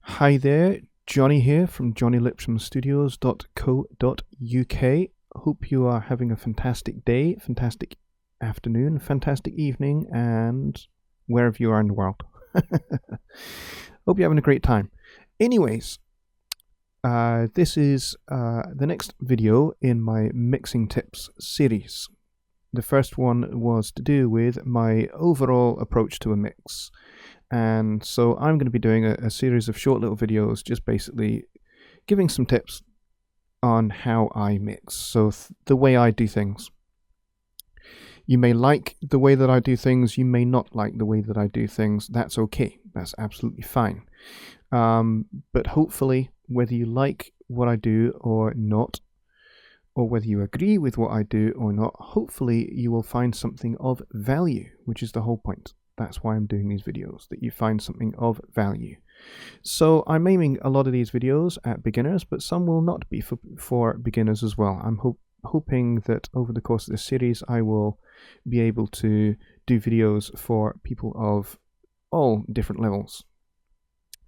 Hi there, Johnny here from johnnylipshamstudios.co.uk. Hope you are having a fantastic day, fantastic afternoon, fantastic evening, and wherever you are in the world. Hope you're having a great time. Anyways, this is the next video in my mixing tips series. The first one was to do with my overall approach to a mix. And so I'm going to be doing a series of short little videos just basically giving some tips on how I mix. So the way I do things. You may like the way that I do things. You may not like the way that I do things. That's okay. That's absolutely fine. But hopefully, whether you like what I do or not, or whether you agree with what I do or not, hopefully you will find something of value, which is the whole point. That's why I'm doing these videos, that you find something of value. So I'm aiming a lot of these videos at beginners, but some will not be for beginners as well. I'm hoping that over the course of this series, I will be able to do videos for people of all different levels,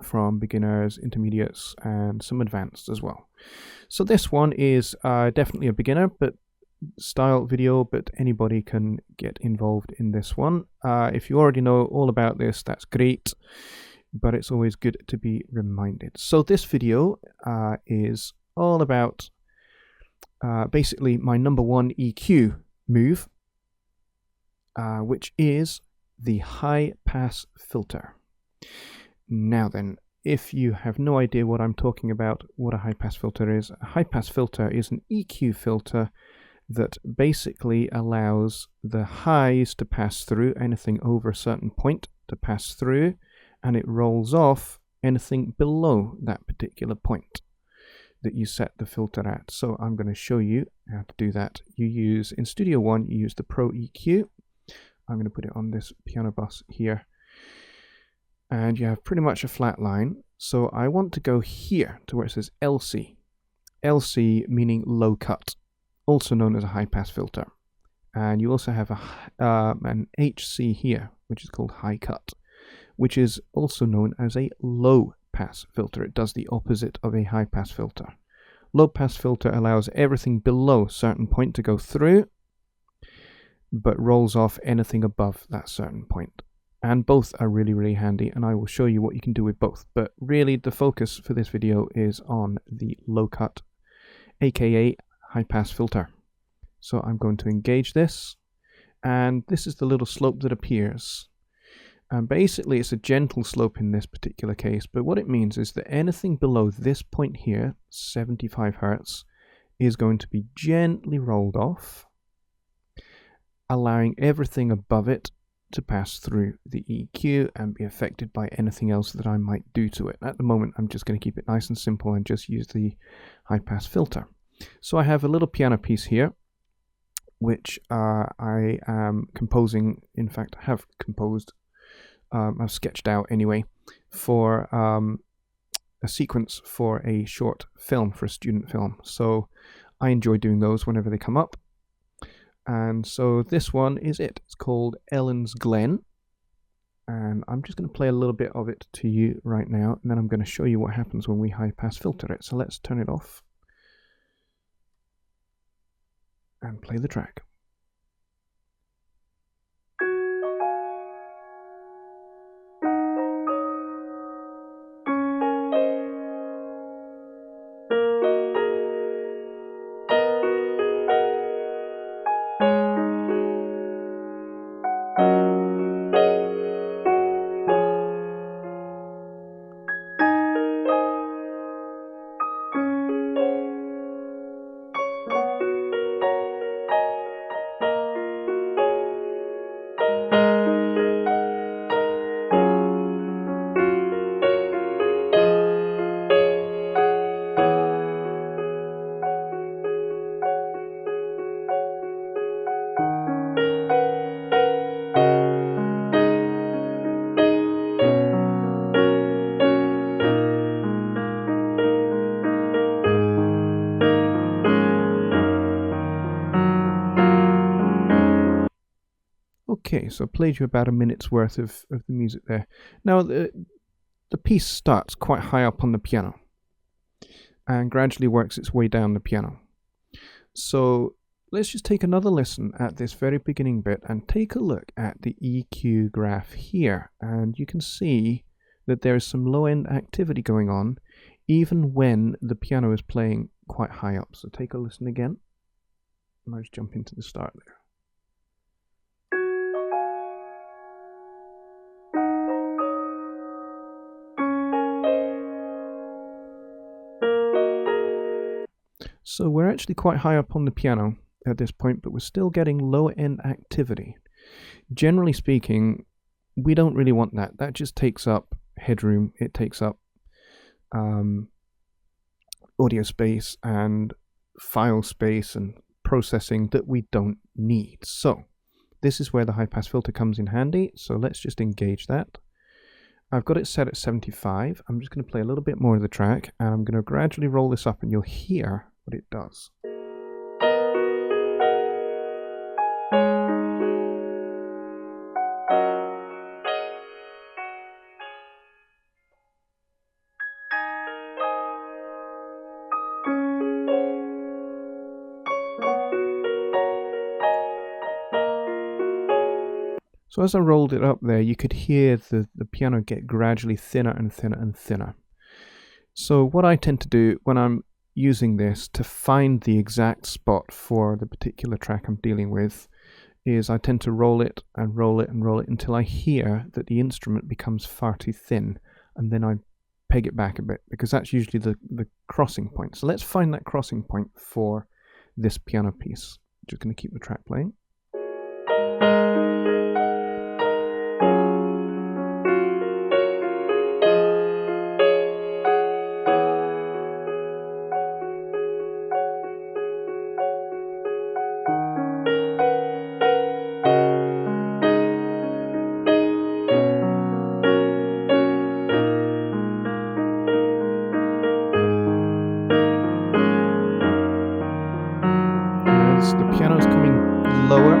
from beginners, intermediates, and some advanced as well. So this one is definitely a beginner style video, but anybody can get involved in this one. If you already know all about this, that's great, but it's always good to be reminded. So this video is all about basically my number one EQ move, which is the high pass filter. Now then, if you have no idea what I'm talking about, what a high pass filter is, a high pass filter is an EQ filter that basically allows the highs to pass through, anything over a certain point to pass through, and it rolls off anything below that particular point that you set the filter at. So I'm going to show you how to do that. In Studio One, you use the Pro EQ. I'm going to put it on this piano bus here. And you have pretty much a flat line. So I want to go here to where it says LC. LC meaning low cut, also known as a high pass filter. And you also have an HC here, which is called high cut, which is also known as a low pass filter. It does the opposite of a high pass filter. Low pass filter allows everything below a certain point to go through, but rolls off anything above that certain point. And both are really, really handy, and I will show you what you can do with both. But really, the focus for this video is on the low cut, aka high pass filter. So I'm going to engage this, and this is the little slope that appears. And basically, it's a gentle slope in this particular case, but what it means is that anything below this point here, 75 Hertz, is going to be gently rolled off, allowing everything above it to pass through the EQ and be affected by anything else that I might do to it. At the moment, I'm just going to keep it nice and simple and just use the high pass filter. So I have a little piano piece here, which I am composing, in fact, have composed, I've sketched out anyway, for a sequence for a short film, for a student film. So I enjoy doing those whenever they come up. And so this one is it. It's called Ellen's Glen. And I'm just going to play a little bit of it to you right now, and then I'm going to show you what happens when we high pass filter it. So let's turn it off and play the track. Okay, so I played you about a minute's worth of the music there. Now, the piece starts quite high up on the piano and gradually works its way down the piano. So let's just take another listen at this very beginning bit and take a look at the EQ graph here. And you can see that there is some low-end activity going on even when the piano is playing quite high up. So take a listen again. And I'll just jump into the start there. So we're actually quite high up on the piano at this point, but we're still getting low-end activity. Generally speaking, we don't really want that. That just takes up headroom. It takes up audio space and file space and processing that we don't need. So this is where the high-pass filter comes in handy. So let's just engage that. I've got it set at 75. I'm just going to play a little bit more of the track, and I'm going to gradually roll this up, and you'll hear what it does. So as I rolled it up there, you could hear the piano get gradually thinner and thinner and thinner. So what I tend to do when I'm using this to find the exact spot for the particular track I'm dealing with is I tend to roll it and roll it and roll it until I hear that the instrument becomes far too thin, and then I peg it back a bit, because that's usually the crossing point. So let's find that crossing point for this piano piece. Just going to keep the track playing. The piano's coming lower.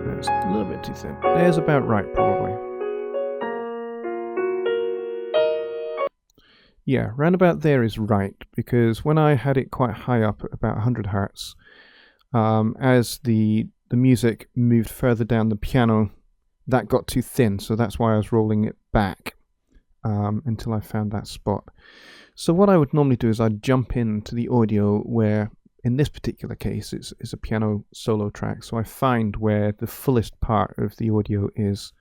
That's a little bit too thin. There's about right, probably. Yeah, round about there is right, because when I had it quite high up at about 100 Hertz, as the music moved further down the piano, that got too thin, so that's why I was rolling it back until I found that spot. So what I would normally do is I'd jump into the audio where, in this particular case, it's a piano solo track. So I find where the fullest part of the audio is.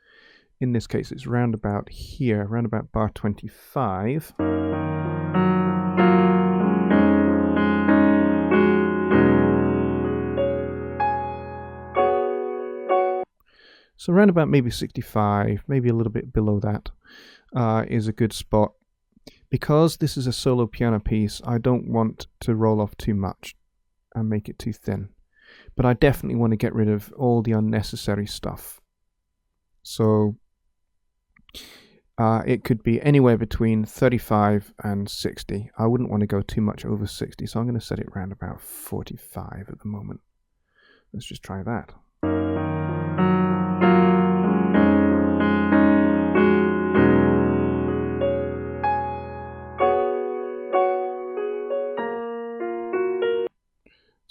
In this case, it's round about here, round about bar 25. So around about maybe 65, maybe a little bit below that, is a good spot. Because this is a solo piano piece, I don't want to roll off too much and make it too thin. But I definitely want to get rid of all the unnecessary stuff. So it could be anywhere between 35 and 60. I wouldn't want to go too much over 60, so I'm going to set it around about 45 at the moment. Let's just try that.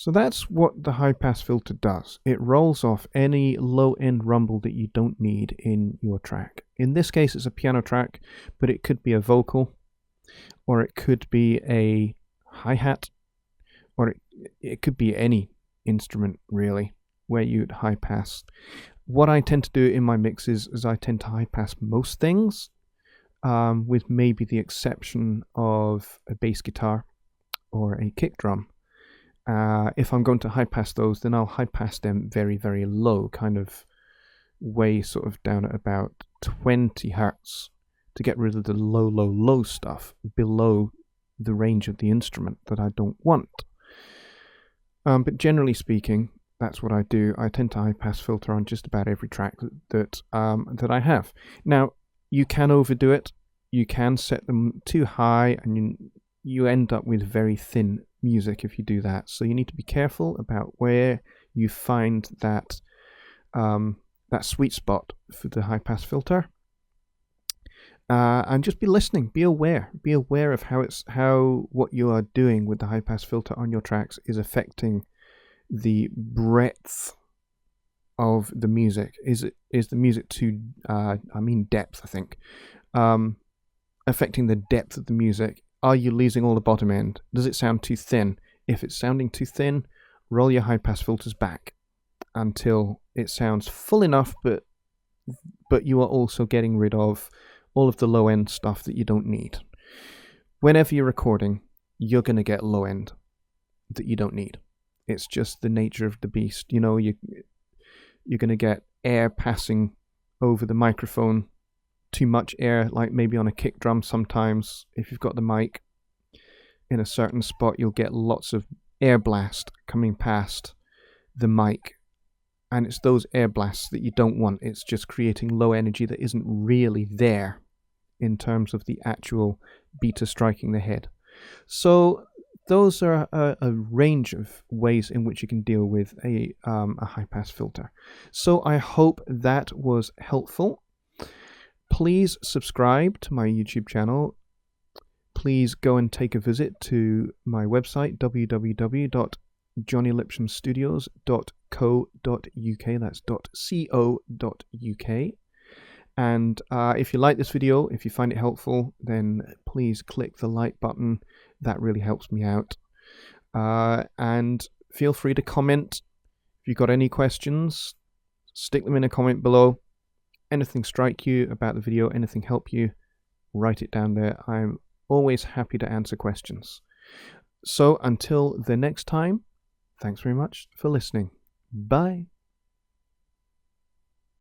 So that's what the high-pass filter does. It rolls off any low-end rumble that you don't need in your track. In this case, it's a piano track, but it could be a vocal, or it could be a hi-hat, or it could be any instrument, really, where you'd high-pass. What I tend to do in my mixes is I tend to high-pass most things, with maybe the exception of a bass guitar or a kick drum. If I'm going to high pass those, then I'll high pass them very, very low, kind of way sort of down at about 20 Hertz to get rid of the low, low, low stuff below the range of the instrument that I don't want. But generally speaking, that's what I do. I tend to high pass filter on just about every track that I have. Now, you can overdo it. You can set them too high, and you end up with very thin music if you do that. So you need to be careful about where you find that that sweet spot for the high pass filter. And just be listening. Be aware. Be aware of how what you are doing with the high pass filter on your tracks is affecting the breadth of the music. Is the music too? Depth. I think. Affecting the depth of the music. Are you losing all the bottom end? Does it sound too thin? If it's sounding too thin, roll your high pass filters back until it sounds full enough, but you are also getting rid of all of the low end stuff that you don't need. Whenever you're recording, you're going to get low end that you don't need. It's just the nature of the beast. You're going to get air passing over the microphone, too much air, like maybe on a kick drum sometimes. If you've got the mic in a certain spot, you'll get lots of air blast coming past the mic. And it's those air blasts that you don't want. It's just creating low energy that isn't really there in terms of the actual beta striking the head. So those are a range of ways in which you can deal with a high-pass filter. So I hope that was helpful. Please subscribe to my YouTube channel. Please go and take a visit to my website, www.johnnylipshamstudios.co.uk. That's .co.uk. And if you like this video, if you find it helpful, then please click the like button. That really helps me out. And feel free to comment. If you've got any questions, stick them in a comment below. Anything strike you about the video, anything help you, write it down there. I'm always happy to answer questions. So until the next time, thanks very much for listening. Bye.